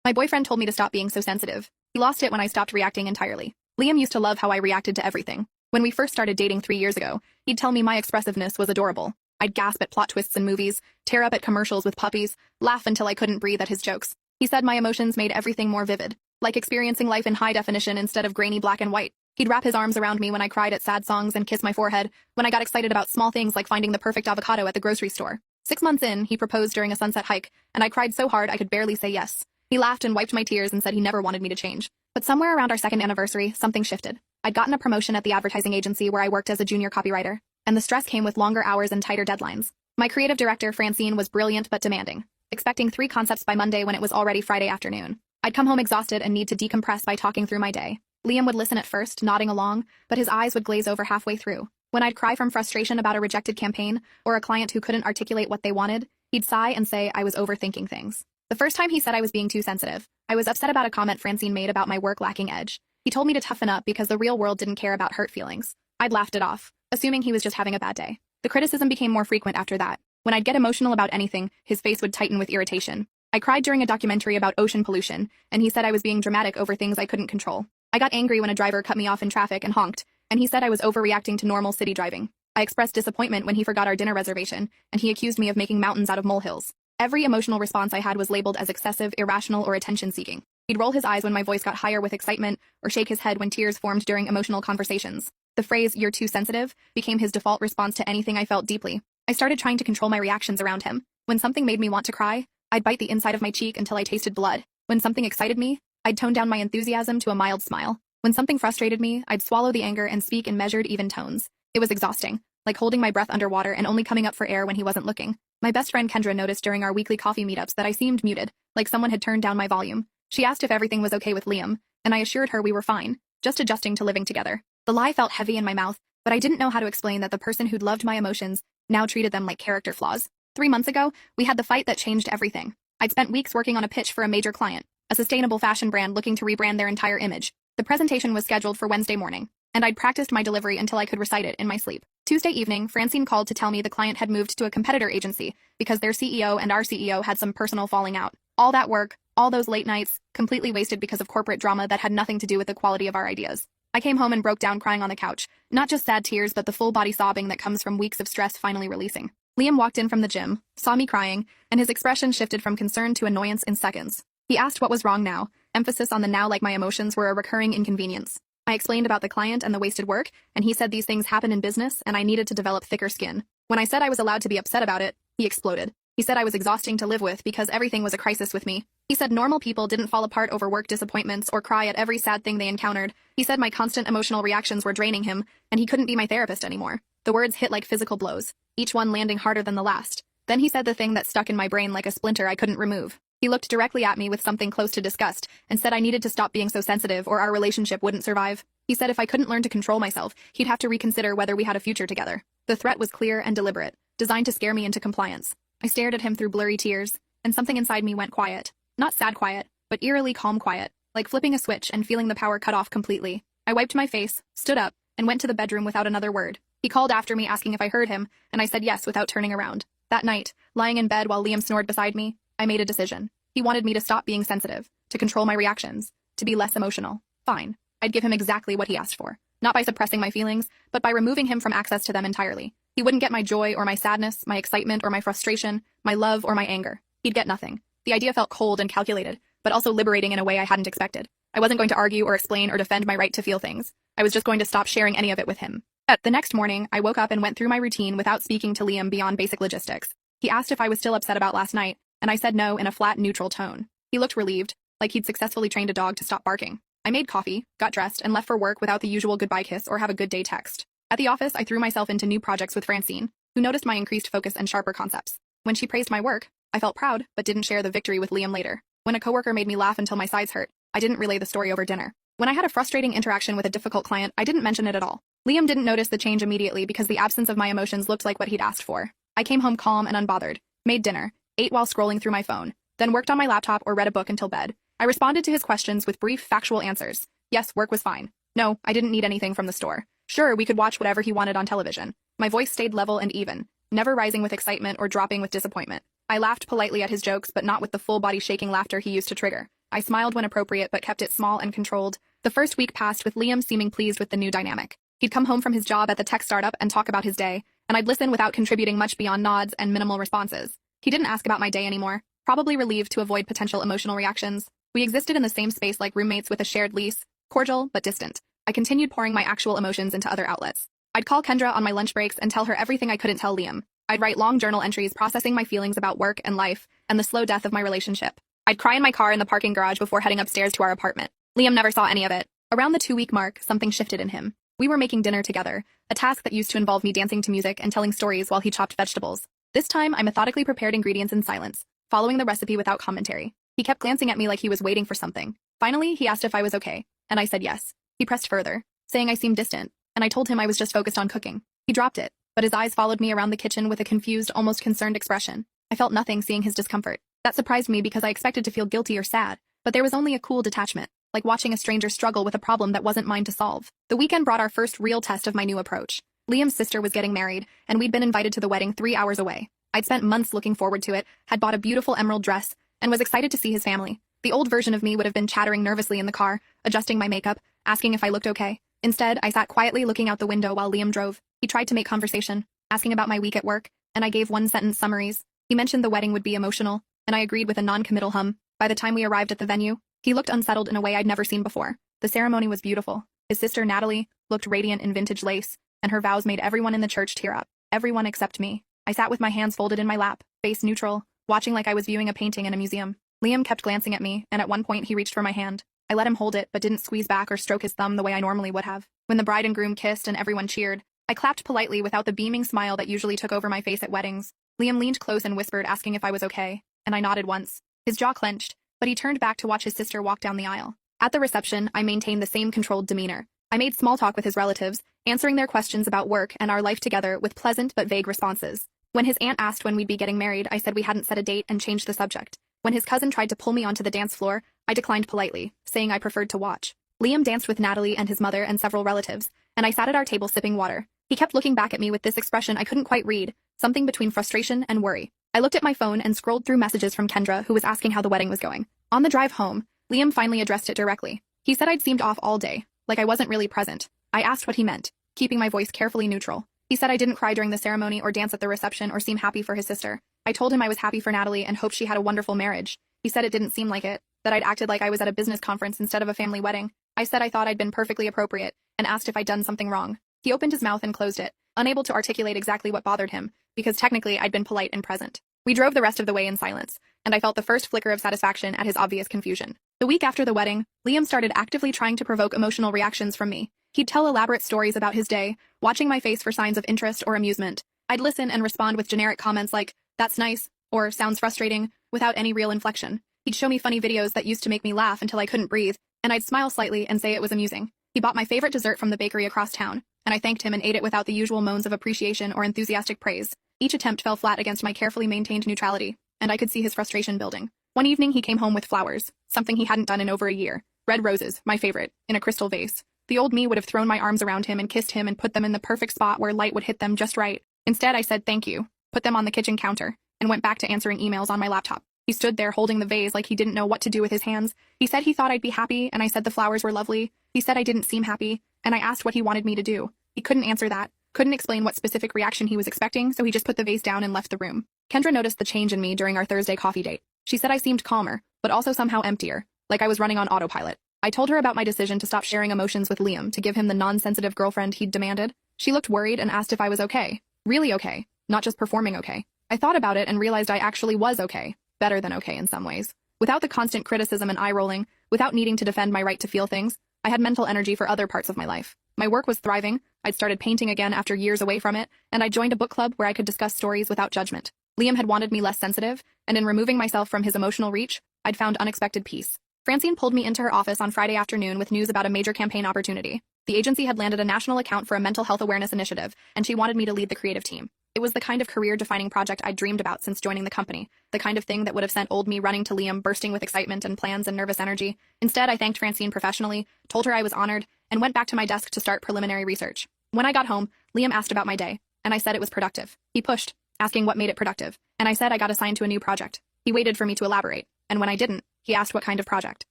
My boyfriend told me to stop being so sensitive. He lost it when I stopped reacting entirely. Liam used to love how I reacted to everything. When we first started dating 3 years ago, he'd tell me my expressiveness was adorable. I'd gasp at plot twists in movies, tear up at commercials with puppies, laugh until I couldn't breathe at his jokes. He said my emotions made everything more vivid, like experiencing life in high definition instead of grainy black and white. He'd wrap his arms around me when I cried at sad songs and kiss my forehead when I got excited about small things like finding the perfect avocado at the grocery store. 6 months in, he proposed during a sunset hike, and I cried so hard I could barely say yes. He laughed and wiped my tears and said he never wanted me to change. But somewhere around our second anniversary, something shifted. I'd gotten a promotion at the advertising agency where I worked as a junior copywriter, and the stress came with longer hours and tighter deadlines. My creative director, Francine, was brilliant but demanding, expecting 3 concepts by Monday when it was already Friday afternoon. I'd come home exhausted and need to decompress by talking through my day. Liam would listen at first, nodding along, but his eyes would glaze over halfway through. When I'd cry from frustration about a rejected campaign or a client who couldn't articulate what they wanted, he'd sigh and say I was overthinking things. The first time he said I was being too sensitive, I was upset about a comment Francine made about my work lacking edge. He told me to toughen up because the real world didn't care about hurt feelings. I'd laughed it off, assuming he was just having a bad day. The criticism became more frequent after that. When I'd get emotional about anything, his face would tighten with irritation. I cried during a documentary about ocean pollution, and he said I was being dramatic over things I couldn't control. I got angry when a driver cut me off in traffic and honked, and he said I was overreacting to normal city driving. I expressed disappointment when he forgot our dinner reservation, and he accused me of making mountains out of molehills. Every emotional response I had was labeled as excessive, irrational, or attention-seeking. He'd roll his eyes when my voice got higher with excitement, or shake his head when tears formed during emotional conversations. The phrase, "you're too sensitive," became his default response to anything I felt deeply. I started trying to control my reactions around him. When something made me want to cry, I'd bite the inside of my cheek until I tasted blood. When something excited me, I'd tone down my enthusiasm to a mild smile. When something frustrated me, I'd swallow the anger and speak in measured, even tones. It was exhausting, like holding my breath underwater and only coming up for air when he wasn't looking. My best friend Kendra noticed during our weekly coffee meetups that I seemed muted, like someone had turned down my volume. She asked if everything was okay with Liam, and I assured her we were fine, just adjusting to living together. The lie felt heavy in my mouth, but I didn't know how to explain that the person who'd loved my emotions now treated them like character flaws. 3 months ago, we had the fight that changed everything. I'd spent weeks working on a pitch for a major client, a sustainable fashion brand looking to rebrand their entire image. The presentation was scheduled for Wednesday morning, and I'd practiced my delivery until I could recite it in my sleep. Tuesday evening, Francine called to tell me the client had moved to a competitor agency because their CEO and our CEO had some personal falling out. All that work, all those late nights, completely wasted because of corporate drama that had nothing to do with the quality of our ideas. I came home and broke down crying on the couch, not just sad tears but the full-body sobbing that comes from weeks of stress finally releasing. Liam walked in from the gym, saw me crying, and his expression shifted from concern to annoyance in seconds. He asked what was wrong now, emphasis on the now like my emotions were a recurring inconvenience. I explained about the client and the wasted work, and he said these things happen in business and I needed to develop thicker skin. When I said I was allowed to be upset about it, he exploded. He said I was exhausting to live with because everything was a crisis with me. He said normal people didn't fall apart over work disappointments or cry at every sad thing they encountered. He said my constant emotional reactions were draining him, and he couldn't be my therapist anymore. The words hit like physical blows, each one landing harder than the last. Then he said the thing that stuck in my brain like a splinter I couldn't remove. He looked directly at me with something close to disgust and said I needed to stop being so sensitive or our relationship wouldn't survive. He said if I couldn't learn to control myself, he'd have to reconsider whether we had a future together. The threat was clear and deliberate, designed to scare me into compliance. I stared at him through blurry tears, and something inside me went quiet. Not sad quiet, but eerily calm quiet, like flipping a switch and feeling the power cut off completely. I wiped my face, stood up, and went to the bedroom without another word. He called after me asking if I heard him, and I said yes without turning around. That night, lying in bed while Liam snored beside me, I made a decision. He wanted me to stop being sensitive, to control my reactions, to be less emotional. Fine. I'd give him exactly what he asked for. Not by suppressing my feelings, but by removing him from access to them entirely. He wouldn't get my joy or my sadness, my excitement or my frustration, my love or my anger. He'd get nothing. The idea felt cold and calculated, but also liberating in a way I hadn't expected. I wasn't going to argue or explain or defend my right to feel things. I was just going to stop sharing any of it with him. The next morning, I woke up and went through my routine without speaking to Liam beyond basic logistics. He asked if I was still upset about last night, and I said no in a flat, neutral tone. He looked relieved, like he'd successfully trained a dog to stop barking. I made coffee, got dressed, and left for work without the usual goodbye kiss or have a good day text. At the office, I threw myself into new projects with Francine, who noticed my increased focus and sharper concepts. When she praised my work, I felt proud, but didn't share the victory with Liam later. When a coworker made me laugh until my sides hurt, I didn't relay the story over dinner. When I had a frustrating interaction with a difficult client, I didn't mention it at all. Liam didn't notice the change immediately because the absence of my emotions looked like what he'd asked for. I came home calm and unbothered, made dinner, ate while scrolling through my phone, then worked on my laptop or read a book until bed. I responded to his questions with brief, factual answers. Yes, work was fine. No, I didn't need anything from the store. Sure, we could watch whatever he wanted on television. My voice stayed level and even, never rising with excitement or dropping with disappointment. I laughed politely at his jokes, but not with the full-body shaking laughter he used to trigger. I smiled when appropriate but kept it small and controlled. The first week passed with Liam seeming pleased with the new dynamic. He'd come home from his job at the tech startup and talk about his day, and I'd listen without contributing much beyond nods and minimal responses. He didn't ask about my day anymore, probably relieved to avoid potential emotional reactions. We existed in the same space like roommates with a shared lease, cordial but distant. I continued pouring my actual emotions into other outlets. I'd call Kendra on my lunch breaks and tell her everything I couldn't tell Liam. I'd write long journal entries processing my feelings about work and life and the slow death of my relationship. I'd cry in my car in the parking garage before heading upstairs to our apartment. Liam never saw any of it. Around the 2-week mark, something shifted in him. We were making dinner together, a task that used to involve me dancing to music and telling stories while he chopped vegetables. This time, I methodically prepared ingredients in silence, following the recipe without commentary. He kept glancing at me like he was waiting for something. Finally, he asked if I was okay, and I said yes. He pressed further, saying I seemed distant, and I told him I was just focused on cooking. He dropped it, but his eyes followed me around the kitchen with a confused, almost concerned expression. I felt nothing seeing his discomfort. That surprised me because I expected to feel guilty or sad, but there was only a cool detachment, like watching a stranger struggle with a problem that wasn't mine to solve. The weekend brought our first real test of my new approach. Liam's sister was getting married, and we'd been invited to the wedding 3 hours away. I'd spent months looking forward to it, had bought a beautiful emerald dress, and was excited to see his family. The old version of me would have been chattering nervously in the car, adjusting my makeup, asking if I looked okay. Instead, I sat quietly looking out the window while Liam drove. He tried to make conversation, asking about my week at work, and I gave one-sentence summaries. He mentioned the wedding would be emotional, and I agreed with a non-committal hum. By the time we arrived at the venue, he looked unsettled in a way I'd never seen before. The ceremony was beautiful. His sister, Natalie, looked radiant in vintage lace, and her vows made everyone in the church tear up. Everyone except me. I sat with my hands folded in my lap, face neutral, watching like I was viewing a painting in a museum. Liam kept glancing at me, and at one point he reached for my hand. I let him hold it, but didn't squeeze back or stroke his thumb the way I normally would have. When the bride and groom kissed and everyone cheered, I clapped politely without the beaming smile that usually took over my face at weddings. Liam leaned close and whispered, asking if I was okay, and I nodded once. His jaw clenched, but he turned back to watch his sister walk down the aisle. At the reception, I maintained the same controlled demeanor. I made small talk with his relatives, answering their questions about work and our life together with pleasant but vague responses. When his aunt asked when we'd be getting married, I said we hadn't set a date and changed the subject. When his cousin tried to pull me onto the dance floor, I declined politely, saying I preferred to watch. Liam danced with Natalie and his mother and several relatives, and I sat at our table sipping water. He kept looking back at me with this expression I couldn't quite read, something between frustration and worry. I looked at my phone and scrolled through messages from Kendra, who was asking how the wedding was going. On the drive home, Liam finally addressed it directly. He said I'd seemed off all day, like I wasn't really present. I asked what he meant, keeping my voice carefully neutral. He said I didn't cry during the ceremony or dance at the reception or seem happy for his sister. I told him I was happy for Natalie and hoped she had a wonderful marriage. He said it didn't seem like it, that I'd acted like I was at a business conference instead of a family wedding. I said I thought I'd been perfectly appropriate, and asked if I'd done something wrong. He opened his mouth and closed it, unable to articulate exactly what bothered him, because technically I'd been polite and present. We drove the rest of the way in silence, and I felt the first flicker of satisfaction at his obvious confusion. The week after the wedding, Liam started actively trying to provoke emotional reactions from me. He'd tell elaborate stories about his day, watching my face for signs of interest or amusement. I'd listen and respond with generic comments like, "That's nice," or "Sounds frustrating," without any real inflection. He'd show me funny videos that used to make me laugh until I couldn't breathe, and I'd smile slightly and say it was amusing. He bought my favorite dessert from the bakery across town, and I thanked him and ate it without the usual moans of appreciation or enthusiastic praise. Each attempt fell flat against my carefully maintained neutrality, and I could see his frustration building. One evening he came home with flowers, something he hadn't done in over a year. Red roses, my favorite, in a crystal vase. The old me would have thrown my arms around him and kissed him and put them in the perfect spot where light would hit them just right. Instead, I said thank you, put them on the kitchen counter, and went back to answering emails on my laptop. He stood there holding the vase like he didn't know what to do with his hands. He said he thought I'd be happy, and I said the flowers were lovely. He said I didn't seem happy, and I asked what he wanted me to do. He couldn't answer that, couldn't explain what specific reaction he was expecting, so he just put the vase down and left the room. Kendra noticed the change in me during our Thursday coffee date. She said I seemed calmer, but also somehow emptier, like I was running on autopilot. I told her about my decision to stop sharing emotions with Liam to give him the non-sensitive girlfriend he'd demanded. She looked worried and asked if I was okay. Really okay, not just performing okay. I thought about it and realized I actually was okay. Better than okay in some ways. Without the constant criticism and eye-rolling, without needing to defend my right to feel things, I had mental energy for other parts of my life. My work was thriving, I'd started painting again after years away from it, and I joined a book club where I could discuss stories without judgment. Liam had wanted me less sensitive, and in removing myself from his emotional reach, I'd found unexpected peace. Francine pulled me into her office on Friday afternoon with news about a major campaign opportunity. The agency had landed a national account for a mental health awareness initiative, and she wanted me to lead the creative team. It was the kind of career-defining project I'd dreamed about since joining the company, the kind of thing that would have sent old me running to Liam bursting with excitement and plans and nervous energy. Instead, I thanked Francine professionally, told her I was honored, and went back to my desk to start preliminary research. When I got home, Liam asked about my day, and I said it was productive. He pushed, asking what made it productive, and I said I got assigned to a new project. He waited for me to elaborate, and when I didn't, He asked what kind of project.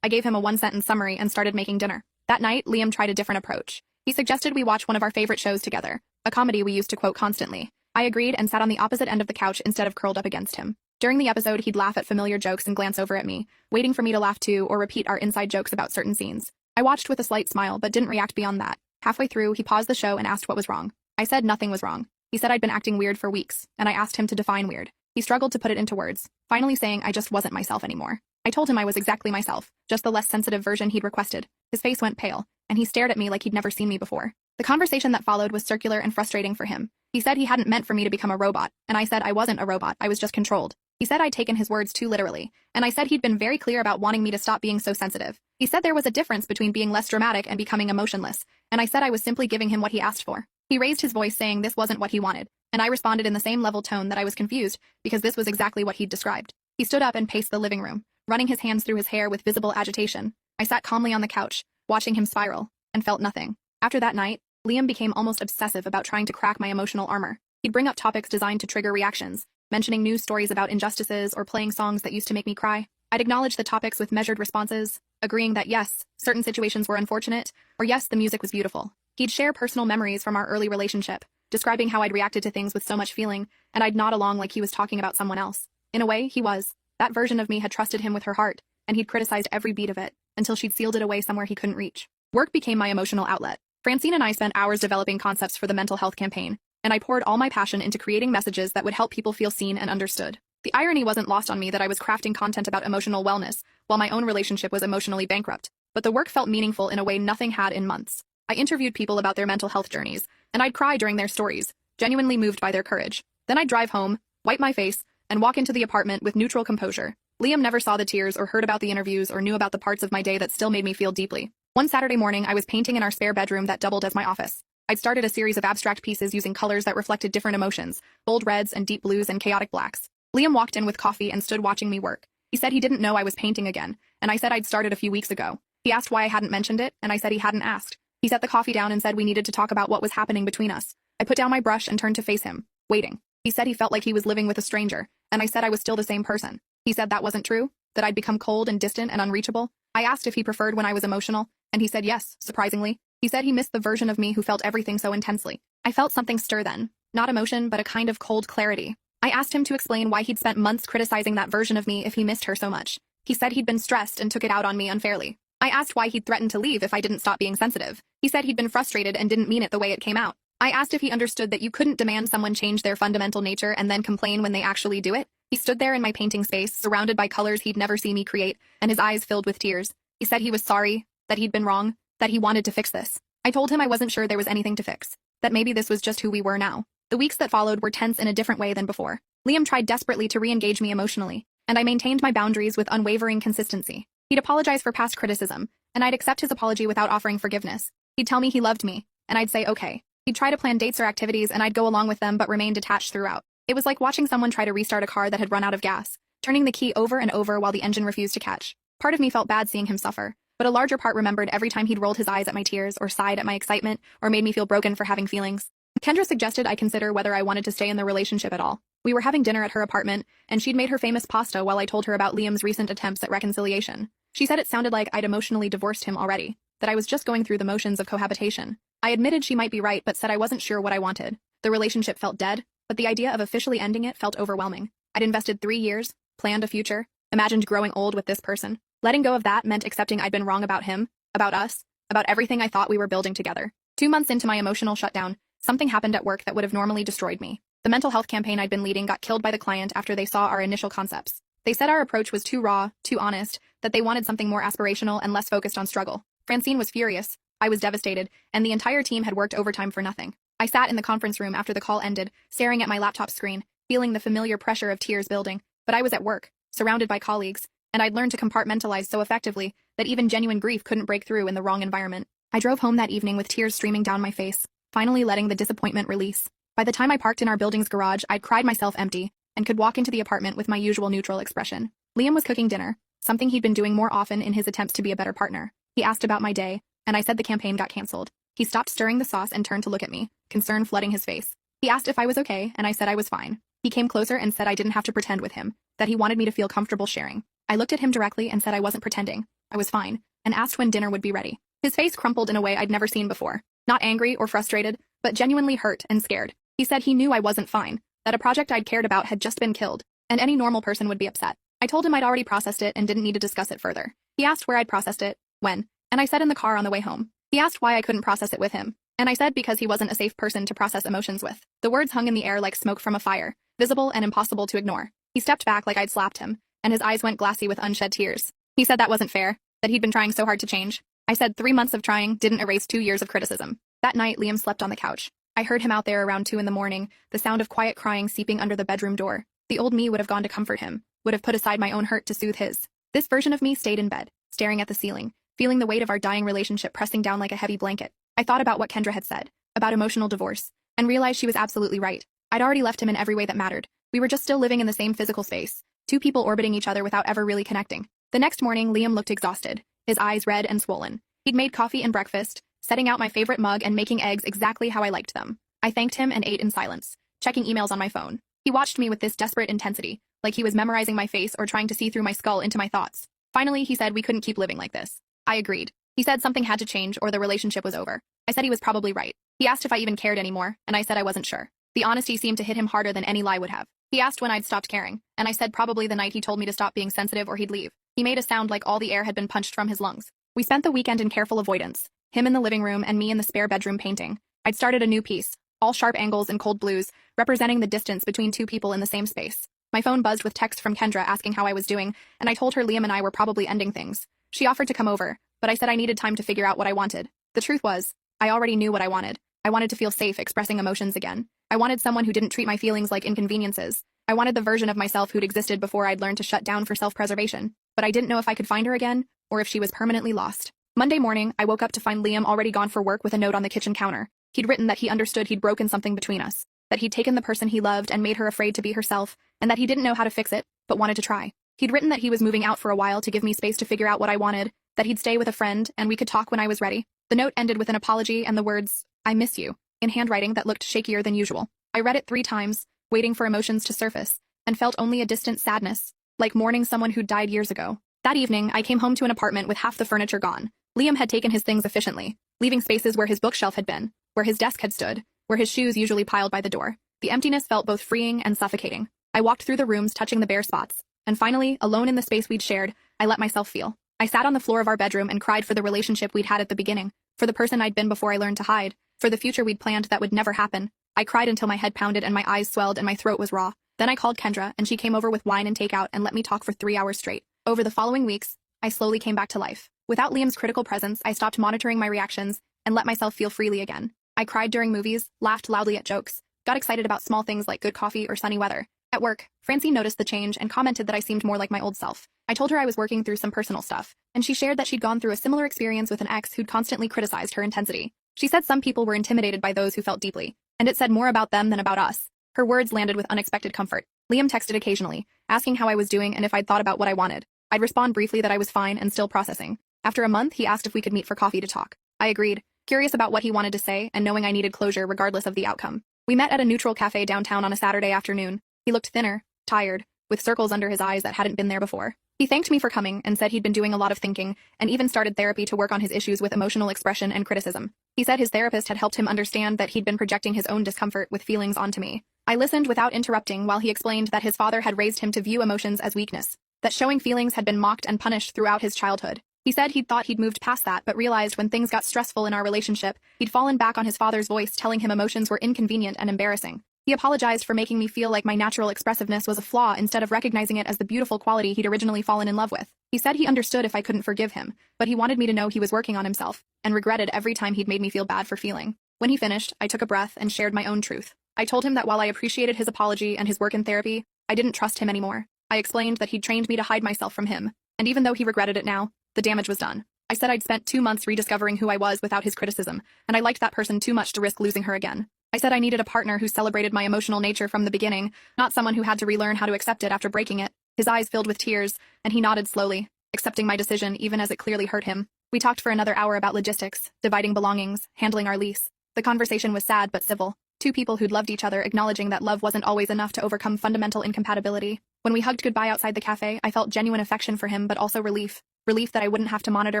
I gave him a one-sentence summary and started making dinner. That night, Liam tried a different approach. He suggested we watch one of our favorite shows together, a comedy we used to quote constantly. I agreed and sat on the opposite end of the couch instead of curled up against him. During the episode, he'd laugh at familiar jokes and glance over at me, waiting for me to laugh too or repeat our inside jokes about certain scenes. I watched with a slight smile but didn't react beyond that. Halfway through, he paused the show and asked what was wrong. I said nothing was wrong. He said I'd been acting weird for weeks, and I asked him to define weird. He struggled to put it into words, finally saying I just wasn't myself anymore. I told him I was exactly myself, just the less sensitive version he'd requested. His face went pale, and he stared at me like he'd never seen me before. The conversation that followed was circular and frustrating for him. He said he hadn't meant for me to become a robot, and I said I wasn't a robot, I was just controlled. He said I'd taken his words too literally, and I said he'd been very clear about wanting me to stop being so sensitive. He said there was a difference between being less dramatic and becoming emotionless, and I said I was simply giving him what he asked for. He raised his voice saying this wasn't what he wanted, and I responded in the same level tone that I was confused because this was exactly what he'd described. He stood up and paced the living room, running his hands through his hair with visible agitation. I sat calmly on the couch, watching him spiral, and felt nothing. After that night, Liam became almost obsessive about trying to crack my emotional armor. He'd bring up topics designed to trigger reactions, mentioning news stories about injustices or playing songs that used to make me cry. I'd acknowledge the topics with measured responses, agreeing that yes, certain situations were unfortunate, or yes, the music was beautiful. He'd share personal memories from our early relationship, describing how I'd reacted to things with so much feeling, and I'd nod along like he was talking about someone else. In a way, he was. That version of me had trusted him with her heart, and he'd criticized every beat of it, until she'd sealed it away somewhere he couldn't reach. Work became my emotional outlet. Francine and I spent hours developing concepts for the mental health campaign, and I poured all my passion into creating messages that would help people feel seen and understood. The irony wasn't lost on me that I was crafting content about emotional wellness, while my own relationship was emotionally bankrupt. But the work felt meaningful in a way nothing had in months. I interviewed people about their mental health journeys, and I'd cry during their stories, genuinely moved by their courage. Then I'd drive home, wipe my face, and walk into the apartment with neutral composure. Liam never saw the tears or heard about the interviews or knew about the parts of my day that still made me feel deeply. One Saturday morning, I was painting in our spare bedroom that doubled as my office. I'd started a series of abstract pieces using colors that reflected different emotions, bold reds and deep blues and chaotic blacks. Liam walked in with coffee and stood watching me work. He said he didn't know I was painting again, and I said I'd started a few weeks ago. He asked why I hadn't mentioned it, and I said he hadn't asked. He set the coffee down and said we needed to talk about what was happening between us. I put down my brush and turned to face him, waiting. He said he felt like he was living with a stranger, and I said I was still the same person. He said that wasn't true, that I'd become cold and distant and unreachable. I asked if he preferred when I was emotional, and he said yes, surprisingly. He said he missed the version of me who felt everything so intensely. I felt something stir then. Not emotion, but a kind of cold clarity. I asked him to explain why he'd spent months criticizing that version of me if he missed her so much. He said he'd been stressed and took it out on me unfairly. I asked why he'd threatened to leave if I didn't stop being sensitive. He said he'd been frustrated and didn't mean it the way it came out. I asked if he understood that you couldn't demand someone change their fundamental nature and then complain when they actually do it. He stood there in my painting space, surrounded by colors he'd never seen me create, and his eyes filled with tears. He said he was sorry, that he'd been wrong, that he wanted to fix this. I told him I wasn't sure there was anything to fix, that maybe this was just who we were now. The weeks that followed were tense in a different way than before. Liam tried desperately to re-engage me emotionally, and I maintained my boundaries with unwavering consistency. He'd apologize for past criticism, and I'd accept his apology without offering forgiveness. He'd tell me he loved me, and I'd say okay. He'd try to plan dates or activities, and I'd go along with them but remain detached throughout. It was like watching someone try to restart a car that had run out of gas, turning the key over and over while the engine refused to catch. Part of me felt bad seeing him suffer, but a larger part remembered every time he'd rolled his eyes at my tears or sighed at my excitement or made me feel broken for having feelings. Kendra suggested I consider whether I wanted to stay in the relationship at all. We were having dinner at her apartment, and she'd made her famous pasta while I told her about Liam's recent attempts at reconciliation. She said it sounded like I'd emotionally divorced him already, that I was just going through the motions of cohabitation. I admitted she might be right but said I wasn't sure what I wanted. The relationship felt dead, but the idea of officially ending it felt overwhelming. I'd invested 3 years, planned a future, imagined growing old with this person. Letting go of that meant accepting I'd been wrong about him, about us, about everything I thought we were building together. 2 months into my emotional shutdown, something happened at work that would have normally destroyed me. The mental health campaign I'd been leading got killed by the client after they saw our initial concepts. They said our approach was too raw, too honest, that they wanted something more aspirational and less focused on struggle. Francine was furious, I was devastated, and the entire team had worked overtime for nothing. I sat in the conference room after the call ended, staring at my laptop screen, feeling the familiar pressure of tears building, but I was at work, surrounded by colleagues, and I'd learned to compartmentalize so effectively that even genuine grief couldn't break through in the wrong environment. I drove home that evening with tears streaming down my face, finally letting the disappointment release. By the time I parked in our building's garage, I'd cried myself empty and could walk into the apartment with my usual neutral expression. Liam was cooking dinner, something he'd been doing more often in his attempts to be a better partner. He asked about my day, and I said the campaign got canceled. He stopped stirring the sauce and turned to look at me, concern flooding his face. He asked if I was okay, and I said I was fine. He came closer and said I didn't have to pretend with him, that he wanted me to feel comfortable sharing. I looked at him directly and said I wasn't pretending. I was fine, and asked when dinner would be ready. His face crumpled in a way I'd never seen before. Not angry or frustrated, but genuinely hurt and scared. He said he knew I wasn't fine, that a project I'd cared about had just been killed, and any normal person would be upset. I told him I'd already processed it and didn't need to discuss it further. He asked where I'd processed it, when, and I said in the car on the way home. He asked why I couldn't process it with him, and I said because he wasn't a safe person to process emotions with. The words hung in the air like smoke from a fire, visible and impossible to ignore. He stepped back like I'd slapped him, and his eyes went glassy with unshed tears. He said that wasn't fair, that he'd been trying so hard to change. I said 3 months of trying didn't erase 2 years of criticism. That night, Liam slept on the couch. I heard him out there around 2 in the morning, the sound of quiet crying seeping under the bedroom door. The old me would have gone to comfort him, would have put aside my own hurt to soothe his. This version of me stayed in bed, staring at the ceiling, feeling the weight of our dying relationship pressing down like a heavy blanket. I thought about what Kendra had said, about emotional divorce, and realized she was absolutely right. I'd already left him in every way that mattered. We were just still living in the same physical space, 2 people orbiting each other without ever really connecting. The next morning, Liam looked exhausted, his eyes red and swollen. He'd made coffee and breakfast, setting out my favorite mug and making eggs exactly how I liked them. I thanked him and ate in silence, checking emails on my phone. He watched me with this desperate intensity, like he was memorizing my face or trying to see through my skull into my thoughts. Finally, he said we couldn't keep living like this. I agreed. He said something had to change or the relationship was over. I said he was probably right. He asked if I even cared anymore, and I said I wasn't sure. The honesty seemed to hit him harder than any lie would have. He asked when I'd stopped caring, and I said probably the night he told me to stop being sensitive or he'd leave. He made a sound like all the air had been punched from his lungs. We spent the weekend in careful avoidance, him in the living room and me in the spare bedroom painting. I'd started a new piece, all sharp angles and cold blues, representing the distance between 2 people in the same space. My phone buzzed with text from Kendra asking how I was doing, and I told her Liam and I were probably ending things. She offered to come over, but I said I needed time to figure out what I wanted. The truth was, I already knew what I wanted. I wanted to feel safe expressing emotions again. I wanted someone who didn't treat my feelings like inconveniences. I wanted the version of myself who'd existed before I'd learned to shut down for self-preservation. But I didn't know if I could find her again, or if she was permanently lost. Monday morning, I woke up to find Liam already gone for work with a note on the kitchen counter. He'd written that he understood he'd broken something between us, that he'd taken the person he loved and made her afraid to be herself, and that he didn't know how to fix it, but wanted to try. He'd written that he was moving out for a while to give me space to figure out what I wanted, that he'd stay with a friend and we could talk when I was ready. The note ended with an apology and the words, "I miss you," in handwriting that looked shakier than usual. I read it 3 times, waiting for emotions to surface, and felt only a distant sadness, like mourning someone who'd died years ago. That evening, I came home to an apartment with half the furniture gone. Liam had taken his things efficiently, leaving spaces where his bookshelf had been, where his desk had stood, where his shoes usually piled by the door. The emptiness felt both freeing and suffocating. I walked through the rooms touching the bare spots, and finally, alone in the space we'd shared, I let myself feel. I sat on the floor of our bedroom and cried for the relationship we'd had at the beginning, for the person I'd been before I learned to hide, for the future we'd planned that would never happen. I cried until my head pounded and my eyes swelled and my throat was raw. Then I called Kendra, and she came over with wine and takeout and let me talk for 3 hours straight. Over the following weeks, I slowly came back to life. Without Liam's critical presence, I stopped monitoring my reactions and let myself feel freely again. I cried during movies, laughed loudly at jokes, got excited about small things like good coffee or sunny weather. At work, Francine noticed the change and commented that I seemed more like my old self. I told her I was working through some personal stuff, and she shared that she'd gone through a similar experience with an ex who'd constantly criticized her intensity. She said some people were intimidated by those who felt deeply, and it said more about them than about us. Her words landed with unexpected comfort. Liam texted occasionally, asking how I was doing and if I'd thought about what I wanted. I'd respond briefly that I was fine and still processing. After a month, he asked if we could meet for coffee to talk. I agreed, curious about what he wanted to say and knowing I needed closure regardless of the outcome. We met at a neutral cafe downtown on a Saturday afternoon. He looked thinner, tired, with circles under his eyes that hadn't been there before. He thanked me for coming and said he'd been doing a lot of thinking and even started therapy to work on his issues with emotional expression and criticism. He said his therapist had helped him understand that he'd been projecting his own discomfort with feelings onto me. I listened without interrupting while he explained that his father had raised him to view emotions as weakness, that showing feelings had been mocked and punished throughout his childhood. He said he'd thought he'd moved past that but realized when things got stressful in our relationship, he'd fallen back on his father's voice telling him emotions were inconvenient and embarrassing. He apologized for making me feel like my natural expressiveness was a flaw instead of recognizing it as the beautiful quality he'd originally fallen in love with. He said he understood if I couldn't forgive him, but he wanted me to know he was working on himself, and regretted every time he'd made me feel bad for feeling. When he finished, I took a breath and shared my own truth. I told him that while I appreciated his apology and his work in therapy, I didn't trust him anymore. I explained that he'd trained me to hide myself from him, and even though he regretted it now, the damage was done. I said I'd spent 2 months rediscovering who I was without his criticism, and I liked that person too much to risk losing her again. I said I needed a partner who celebrated my emotional nature from the beginning, not someone who had to relearn how to accept it after breaking it. His eyes filled with tears, and he nodded slowly, accepting my decision even as it clearly hurt him. We talked for another hour about logistics, dividing belongings, handling our lease. The conversation was sad but civil. 2 people who'd loved each other acknowledging that love wasn't always enough to overcome fundamental incompatibility. When we hugged goodbye outside the cafe, I felt genuine affection for him, but also relief. Relief that I wouldn't have to monitor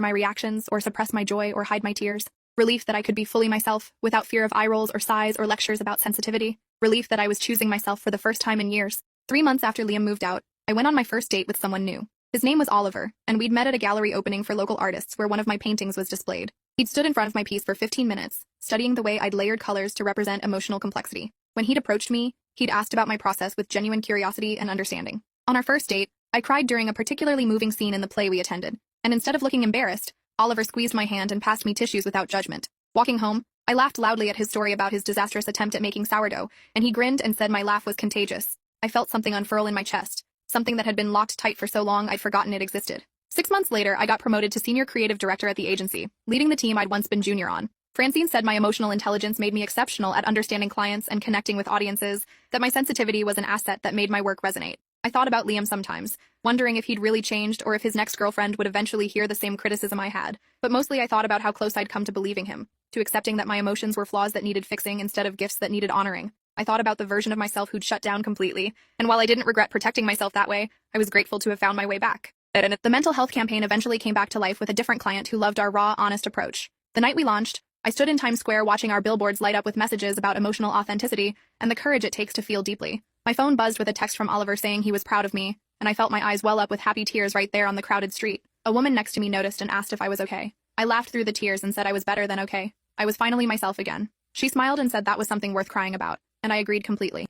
my reactions or suppress my joy or hide my tears. Relief that I could be fully myself, without fear of eye rolls or sighs or lectures about sensitivity. Relief that I was choosing myself for the first time in years. 3 months after Liam moved out, I went on my first date with someone new. His name was Oliver, and we'd met at a gallery opening for local artists where one of my paintings was displayed. He'd stood in front of my piece for 15 minutes, studying the way I'd layered colors to represent emotional complexity. When he'd approached me, he'd asked about my process with genuine curiosity and understanding. On our first date, I cried during a particularly moving scene in the play we attended, and instead of looking embarrassed, Oliver squeezed my hand and passed me tissues without judgment. Walking home, I laughed loudly at his story about his disastrous attempt at making sourdough, and he grinned and said my laugh was contagious. I felt something unfurl in my chest, something that had been locked tight for so long I'd forgotten it existed. 6 months later, I got promoted to senior creative director at the agency, leading the team I'd once been junior on. Francine said my emotional intelligence made me exceptional at understanding clients and connecting with audiences, that my sensitivity was an asset that made my work resonate. I thought about Liam sometimes, wondering if he'd really changed or if his next girlfriend would eventually hear the same criticism I had. But mostly I thought about how close I'd come to believing him, to accepting that my emotions were flaws that needed fixing instead of gifts that needed honoring. I thought about the version of myself who'd shut down completely, and while I didn't regret protecting myself that way, I was grateful to have found my way back. The mental health campaign eventually came back to life with a different client who loved our raw, honest approach. The night we launched, I stood in Times Square watching our billboards light up with messages about emotional authenticity and the courage it takes to feel deeply. My phone buzzed with a text from Oliver saying he was proud of me, and I felt my eyes well up with happy tears right there on the crowded street. A woman next to me noticed and asked if I was okay. I laughed through the tears and said I was better than okay. I was finally myself again. She smiled and said that was something worth crying about, and I agreed completely.